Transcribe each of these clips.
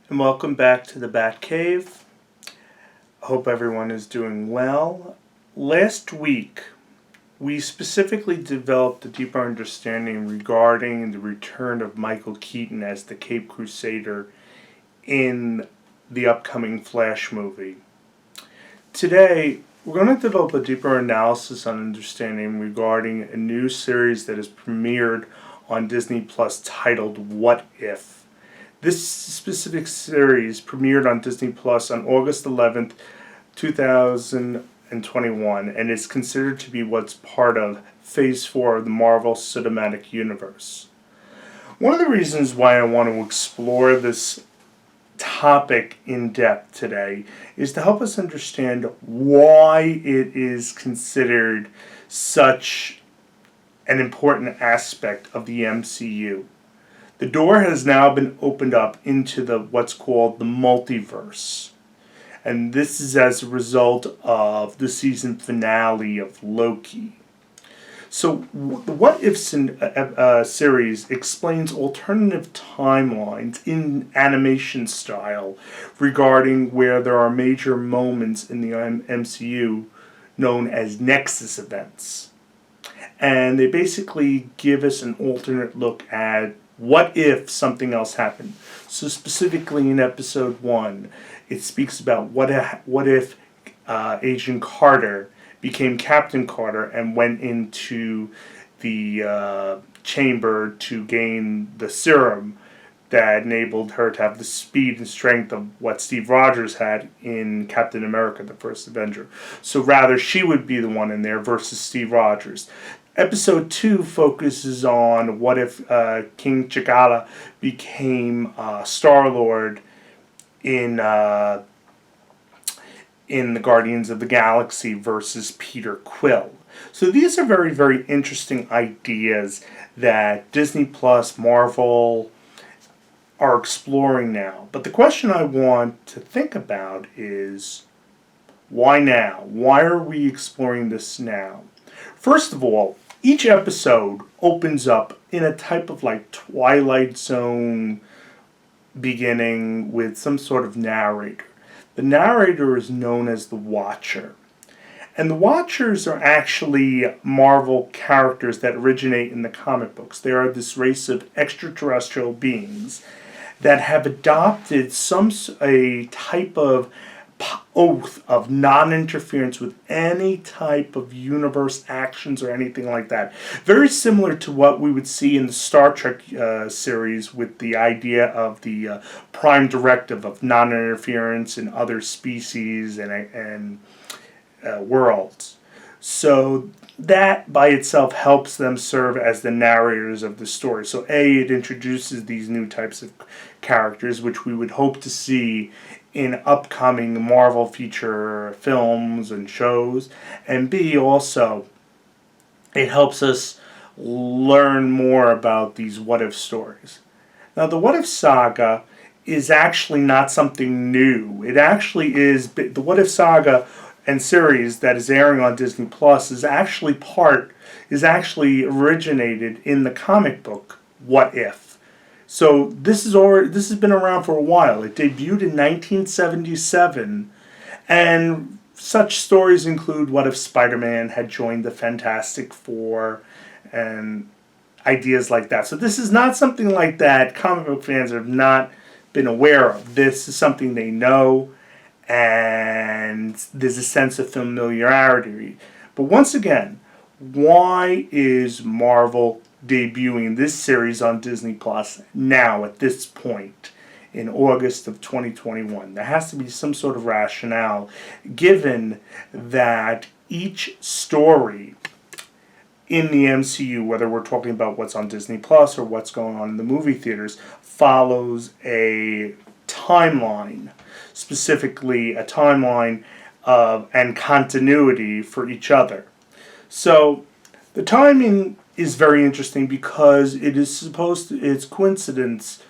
And welcome back to the Bat Cave. I hope everyone is doing well. Last week, we specifically developed a deeper understanding regarding the return of Michael Keaton as the Cape Crusader in the upcoming Flash movie. Today, we're going to develop a deeper analysis on understanding regarding a new series that has premiered on Disney Plus titled What If? This specific series premiered on Disney Plus on August 11th, 2021, and is considered to be what's part of Phase 4 of the Marvel Cinematic Universe. One of the reasons why I want to explore this topic in depth today is to help us understand why it is considered such an important aspect of the MCU. The door has now been opened up into what's called the multiverse. And this is as a result of the season finale of Loki. So the What If series explains alternative timelines in animation style regarding where there are major moments in the MCU known as Nexus events. And they basically give us an alternate look at what if something else happened? So specifically in episode 1, it speaks about what if Agent Carter became Captain Carter and went into the chamber to gain the serum that enabled her to have the speed and strength of what Steve Rogers had in Captain America, the First Avenger. So rather, she would be the one in there versus Steve Rogers. Episode 2 focuses on what if King T'Challa became Star-Lord in the Guardians of the Galaxy versus Peter Quill. So these are very, very interesting ideas that Disney Plus, Marvel are exploring now. But the question I want to think about is, why now? Why are we exploring this now? First of all, each episode opens up in a type of like Twilight Zone beginning with some sort of narrator. The narrator is known as the Watcher. And the Watchers are actually Marvel characters that originate in the comic books. They are this race of extraterrestrial beings that have adopted a type of oath of non-interference with any type of universe actions or anything like that. Very similar to what we would see in the Star Trek series with the idea of the Prime Directive of non-interference in other species and worlds. So that by itself helps them serve as the narrators of the story. So it introduces these new types of characters, which we would hope to see in upcoming Marvel feature films and shows. And B, also, it helps us learn more about these what if stories. Now, the what if saga is actually not something new. It actually is, the what if saga and series that is airing on Disney Plus is actually originated in the comic book What If. So this has been around for a while. It debuted in 1977, and such stories include what if Spider-Man had joined the Fantastic Four and ideas like that. So this is not something like that comic book fans have not been aware of. This is something they know, and there's a sense of familiarity. But once again, why is Marvel debuting this series on Disney Plus now at this point in August of 2021? There has to be some sort of rationale, given that each story in the MCU, whether we're talking about what's on Disney Plus or what's going on in the movie theaters, follows a timeline, specifically a timeline of and continuity for each other. So the timing is very interesting because it's a coincidence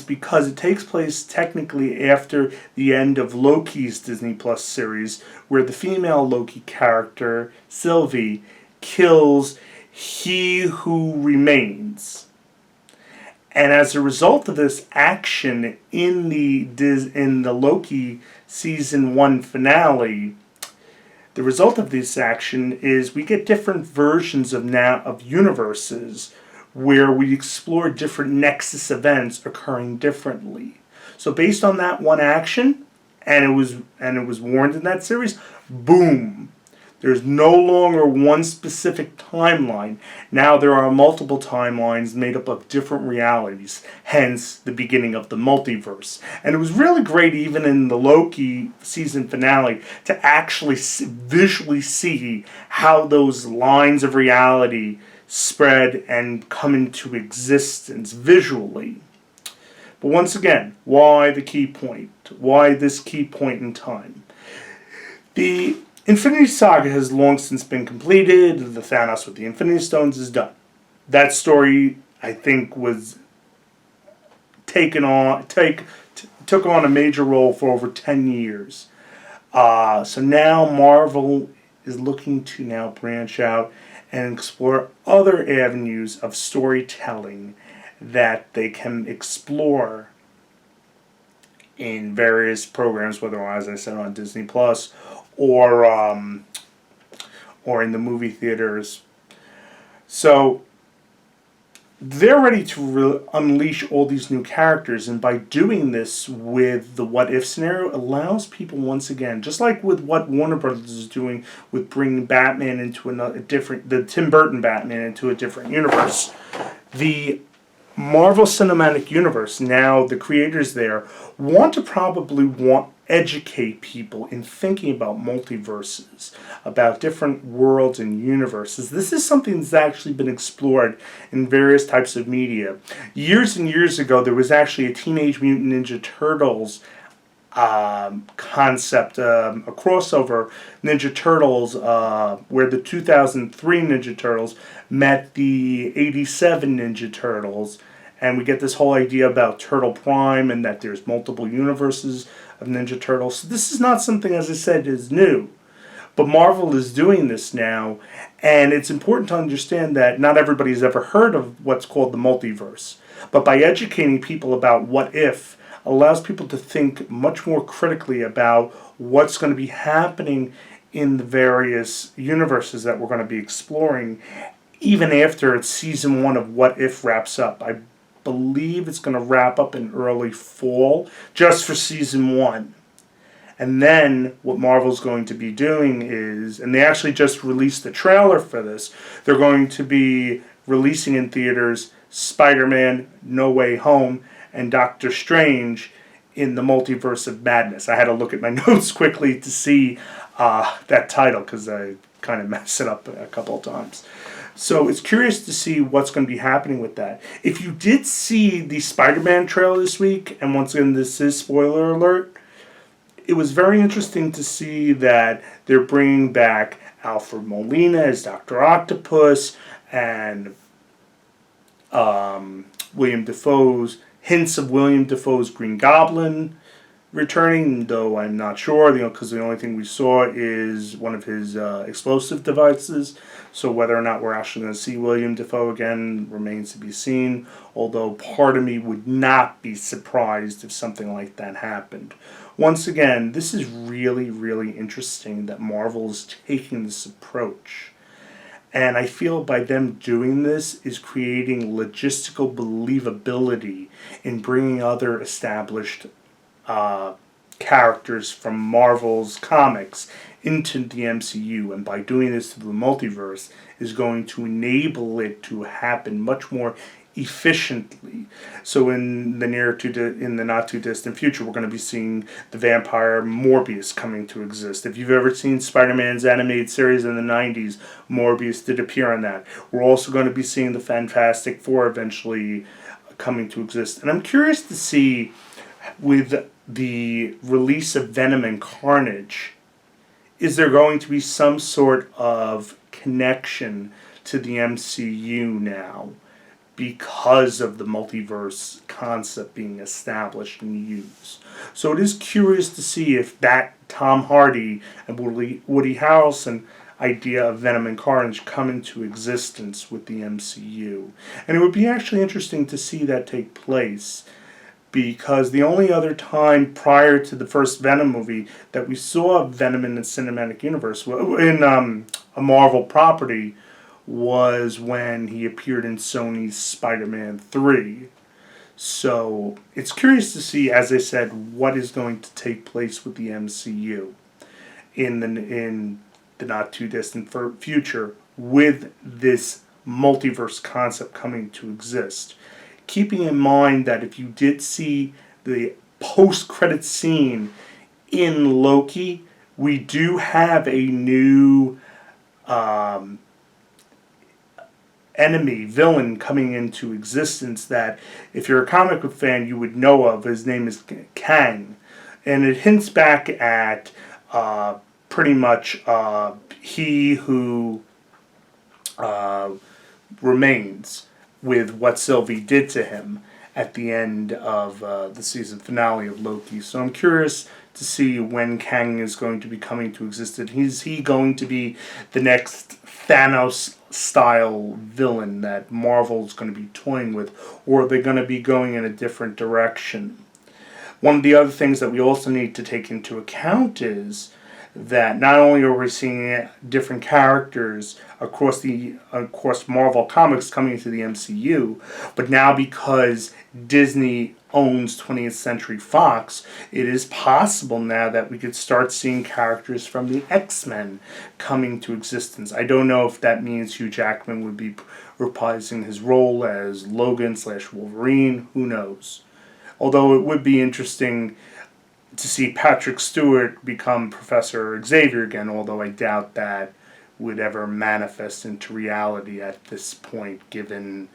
because it takes place technically after the end of Loki's Disney Plus series, where the female Loki character, Sylvie, kills He Who Remains. And as a result of this action in the Loki season 1 finale, the result of this action is we get different versions of universes where we explore different Nexus events occurring differently. So based on that one action, and it was warned in that series, boom. There's no longer one specific timeline. Now there are multiple timelines made up of different realities, hence the beginning of the multiverse. And it was really great, even in the Loki season finale, to actually visually see how those lines of reality spread and come into existence visually. But once again, why the key point? Why this key point in time? The Infinity Saga has long since been completed. The Thanos with the Infinity Stones is done. That story, I think, was took on a major role for over 10 years. So now Marvel is looking to now branch out and explore other avenues of storytelling that they can explore in various programs, whether, as I said, on Disney Plus or in the movie theaters. So they're ready to unleash all these new characters, and by doing this with the what if scenario, allows people once again, just like with what Warner Brothers is doing with bringing Batman into the Tim Burton Batman into a different universe, the Marvel Cinematic Universe, now the creators there want to educate people in thinking about multiverses, about different worlds and universes. This is something that's actually been explored in various types of media. Years and years ago, there was actually a Teenage Mutant Ninja Turtles concept, a crossover Ninja Turtles, where the 2003 Ninja Turtles met the 87 Ninja Turtles, and we get this whole idea about Turtle Prime and that there's multiple universes of Ninja Turtles. So this is not something, as I said, is new. But Marvel is doing this now, and it's important to understand that not everybody's ever heard of what's called the multiverse. But by educating people about what if, allows people to think much more critically about what's going to be happening in the various universes that we're going to be exploring, even after season 1 of What If wraps up. I believe it's going to wrap up in early fall, just for season 1. And then what Marvel's going to be doing is, and they actually just released the trailer for this, they're going to be releasing in theaters Spider-Man No Way Home and Doctor Strange in the Multiverse of Madness. I had to look at my notes quickly to see that title because I kind of messed it up a couple of times. So it's curious to see what's going to be happening with that. If you did see the Spider-Man trailer this week, and once again, this is spoiler alert, it was very interesting to see that they're bringing back Alfred Molina as Dr. Octopus, and William Dafoe's hints of William Dafoe's Green Goblin returning, though I'm not sure, because the only thing we saw is one of his explosive devices. So whether or not we're actually going to see William Dafoe again remains to be seen, although part of me would not be surprised if something like that happened. Once again, this is really, really interesting that Marvel is taking this approach. And I feel by them doing this is creating logistical believability in bringing other established characters from Marvel's comics into the MCU, and by doing this through the multiverse is going to enable it to happen much more efficiently. So in the not too distant future, we're going to be seeing the vampire Morbius coming to exist. If you've ever seen Spider-Man's animated series in the 90s, Morbius did appear on that. We're also going to be seeing the Fantastic Four eventually coming to exist. And I'm curious to see, with the release of Venom and Carnage, is there going to be some sort of connection to the MCU now because of the multiverse concept being established and used? So it is curious to see if that Tom Hardy and Woody Harrelson idea of Venom and Carnage come into existence with the MCU. And it would be actually interesting to see that take place, because the only other time prior to the first Venom movie that we saw Venom in the cinematic universe, in a Marvel property, was when he appeared in Sony's Spider-Man 3. So it's curious to see, as I said, what is going to take place with the MCU in the not too distant future with this multiverse concept coming to exist. Keeping in mind that if you did see the post-credit scene in Loki, we do have a new villain coming into existence that, if you're a comic book fan, you would know of. His name is Kang. And it hints back at pretty much he who remains, with what Sylvie did to him at the end of the season finale of Loki. So I'm curious to see when Kang is going to be coming to existence. Is he going to be the next Thanos-style villain that Marvel's going to be toying with, or are they going to be going in a different direction? One of the other things that we also need to take into account is that not only are we seeing different characters across Marvel Comics coming into the MCU, but now because Disney owns 20th Century Fox, it is possible now that we could start seeing characters from the X-Men coming to existence. I don't know if that means Hugh Jackman would be reprising his role as Logan/Wolverine. Who knows? Although it would be interesting to see Patrick Stewart become Professor Xavier again, although I doubt that would ever manifest into reality at this point, given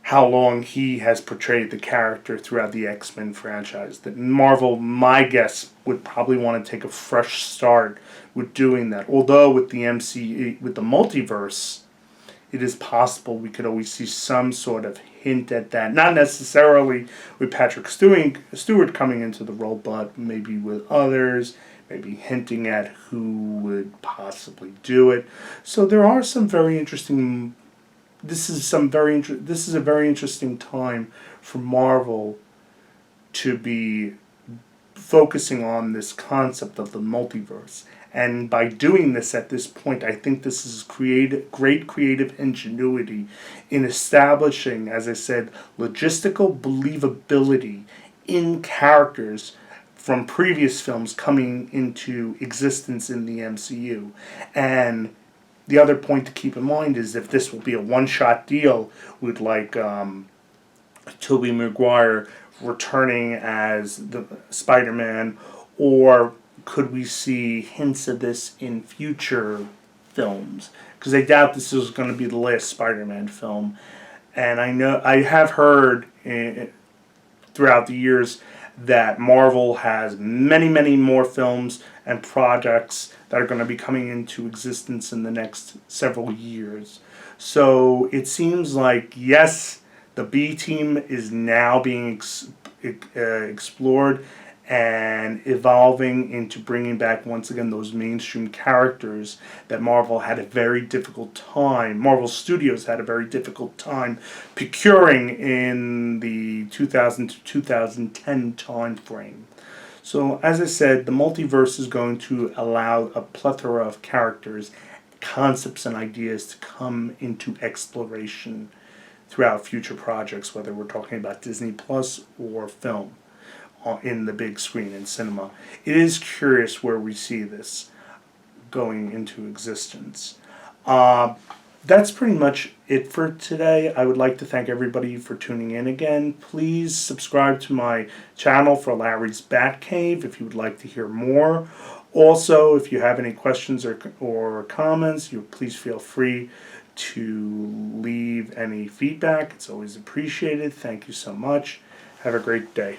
how long he has portrayed the character throughout the X-Men franchise. That Marvel, my guess, would probably want to take a fresh start with doing that. Although with the with the multiverse, it is possible we could always see some sort of hint at that. Not necessarily with Patrick Stewart coming into the role, but maybe with others, maybe hinting at who would possibly do it. So there are some very interesting. This is a very interesting time for Marvel to be focusing on this concept of the multiverse. And by doing this at this point, I think this is great creative ingenuity in establishing, as I said, logistical believability in characters from previous films coming into existence in the MCU. And the other point to keep in mind is, if this will be a one-shot deal with Tobey Maguire returning as the Spider-Man, or could we see hints of this in future films? Because I doubt this is going to be the last Spider-Man film. And I have heard throughout the years that Marvel has many, many more films and projects that are going to be coming into existence in the next several years. So it seems like, yes, the B team is now being explored and evolving into bringing back once again those mainstream characters that Marvel Studios had a very difficult time procuring in the 2000 to 2010 time frame. So as I said, the multiverse is going to allow a plethora of characters, concepts, and ideas to come into exploration throughout future projects, whether we're talking about Disney Plus or film in the big screen in cinema. It is curious where we see this going into existence. That's pretty much it for today. I would like to thank everybody for tuning in again. Please subscribe to my channel for Larry's Batcave if you would like to hear more. Also, if you have any questions or comments, please feel free to leave any feedback. It's always appreciated. Thank you so much. Have a great day.